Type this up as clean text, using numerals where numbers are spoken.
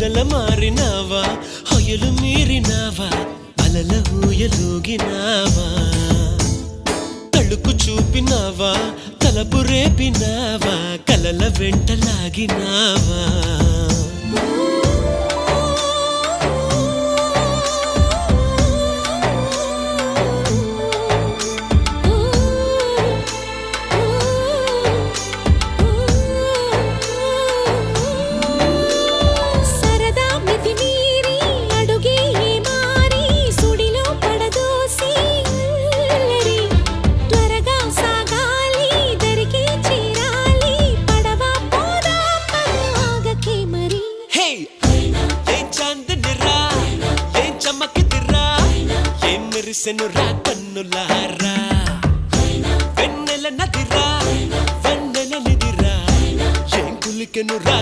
మొగల మారినావా హొయలు మీరినావా అలల ఊయలూగినావా తళుకు చూపినావా తలపు రేపినావా కలల వెంటలాగినావా మెరిసెనురా కన్నులారా వెన్నెల నదిరా వెన్నెల నిదిరా ఏం కులికెనురా